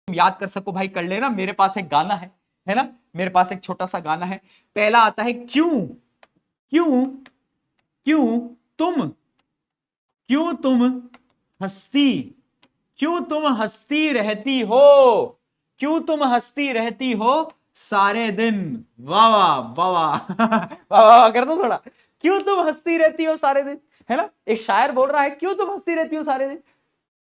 याद कर सको भाई कर लेना। मेरे पास एक गाना है ना, मेरे पास एक छोटा सा गाना है। पहला आता है क्यों, क्यों क्यों तुम, क्यों तुम हंसती, क्यों तुम हंसती रहती हो, क्यों तुम हंसती रहती हो सारे दिन। वाह वाह वाह वाह वाह वाह कर दो थोड़ा। क्यों तुम हंसती रहती हो सारे दिन, है ना, एक शायर बोल रहा है क्यों तुम हंसती रहती हो सारे दिन।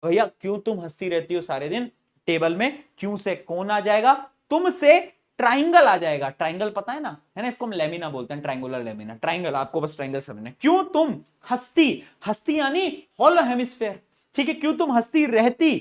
भैया क्यों तुम हंसती रहती हो सारे दिन, टेबल में क्यों से कौन आ जाएगा, तुम से ट्राइंगल आ जाएगा। ट्राइंगल पता है ना, इसको हम लेमिना बोलते हैं, ट्राइंगुलर लेमिना, ट्राइंगल, आपको बस ट्राइंगल समझना है। क्यों तुम हंसती, हंसती यानी होलो हेमिस्फेयर, ठीक है। क्यों तुम हंसती रहती,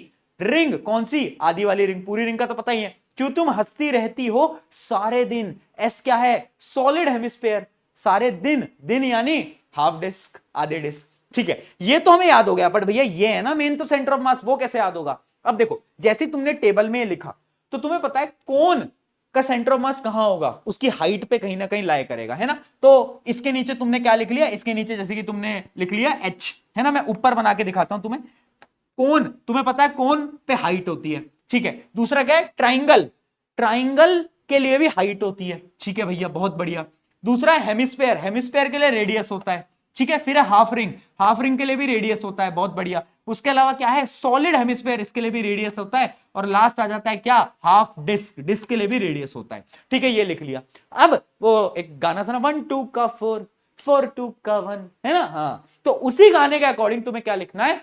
रिंग कौन सी, आधी वाली रिंग, पूरी रिंग का तो पता ही है। क्यों तुम हंसती रहती हो सारे दिन, एस क्या है, सॉलिड हेमिस्फेयर, सारे दिन, दिन यानी हाफ डिस्क, आधे डिस्क, ठीक है। ये तो हमें याद हो गया, बट भैया ये है ना मेन तो सेंटर ऑफ मास, वो कैसे याद होगा। अब देखो जैसे तुमने टेबल में लिखा तो तुम्हें पता है कौन का सेंटर ऑफ मास कहां होगा, उसकी हाइट पे कहीं ना कहीं लाई करेगा, है ना। तो इसके नीचे तुमने क्या लिख लिया, इसके नीचे जैसे कि तुमने लिख लिया एच, है ना। मैं ऊपर बना के दिखाता हूं तुम्हें, कौन, तुम्हें पता है कौन पे हाइट होती है, ठीक है। दूसरा क्या है, ट्राइंगल, ट्राइंगल के लिए भी हाइट होती है, ठीक है भैया, बहुत बढ़िया। दूसरा है हेमिस्फेयर, हेमिस्फेयर के लिए रेडियस होता है, ठीक है। फिर है हाफ रिंग, हाफ रिंग के लिए भी रेडियस होता है, बहुत बढ़िया। उसके अलावा क्या है, सॉलिड हेमिस्फेयर, इसके लिए भी रेडियस होता है। और लास्ट आ जाता है क्या, हाफ डिस्क, डिस्क के लिए भी रेडियस होता है, ठीक है। ये लिख लिया। अब वो एक गाना था ना, 1 2 का 4, 4 2 का 1, है ना, हाँ। तो उसी गाने के अकॉर्डिंग तुम्हें क्या लिखना है,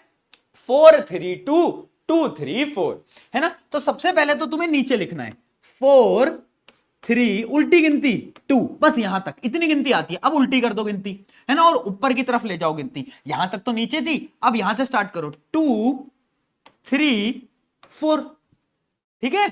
4 3 2 2 3 4, है ना। तो सबसे पहले तो तुम्हें नीचे लिखना है 4 3, उल्टी गिनती 2, बस यहां तक इतनी गिनती आती है। अब उल्टी कर दो गिनती, है ना, और ऊपर की तरफ ले जाओ गिनती। यहां तक तो नीचे थी, अब यहां से स्टार्ट करो, 2 3 4, ठीक है।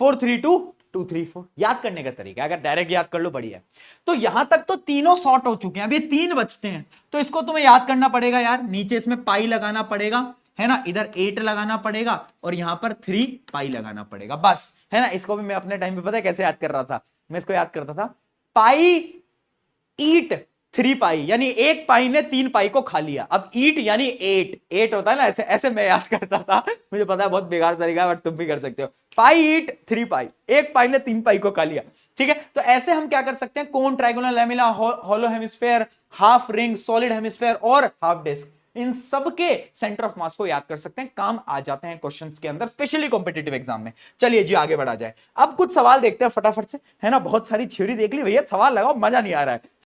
4 3 2 2 3 4, याद करने का तरीका, अगर डायरेक्ट याद कर लो बढ़िया। तो यहां तक तो तीनों सॉर्ट हो चुके हैं, अब ये 3 बचते हैं, तो इसको तुम्हें याद करना पड़ेगा यार। नीचे इसमें पाई लगाना पड़ेगा, है ना, इधर 8 लगाना पड़ेगा और यहां पर 3 पाई लगाना पड़ेगा, बस, है ना। इसको भी मैं अपने टाइम पे पता है कैसे याद कर रहा था, मैं इसको याद करता था, पाई ईट 3 पाई, यानी एक पाई ने 3 पाई को खा लिया। अब ईट यानी 8, 8 होता है ना, ऐसे ऐसे मैं याद करता था। मुझे पता है बहुत बेकार तरीका है, बट तुम भी कर सकते हो। पाई ईट 3 पाई, एक पाई ने 3 पाई को खा लिया, ठीक है। तो ऐसे हम क्या कर सकते हैं, cone, trigonal, lamella, hollow hemisphere, half ring, solid hemisphere और हाफ डिस्क, इन सब के सेंटर ऑफ मास को याद कर सकते हैं, काम आ जाते हैं क्वेश्चंस के अंदर, स्पेशली कॉम्पिटिटिव एग्जाम में। चलिए जी आगे बढ़ा जाए, अब कुछ सवाल देखते हैं फटाफट से, है ना। बहुत सारी थ्योरी देख ली भैया, सवाल लगाओ, मजा नहीं आ रहा है।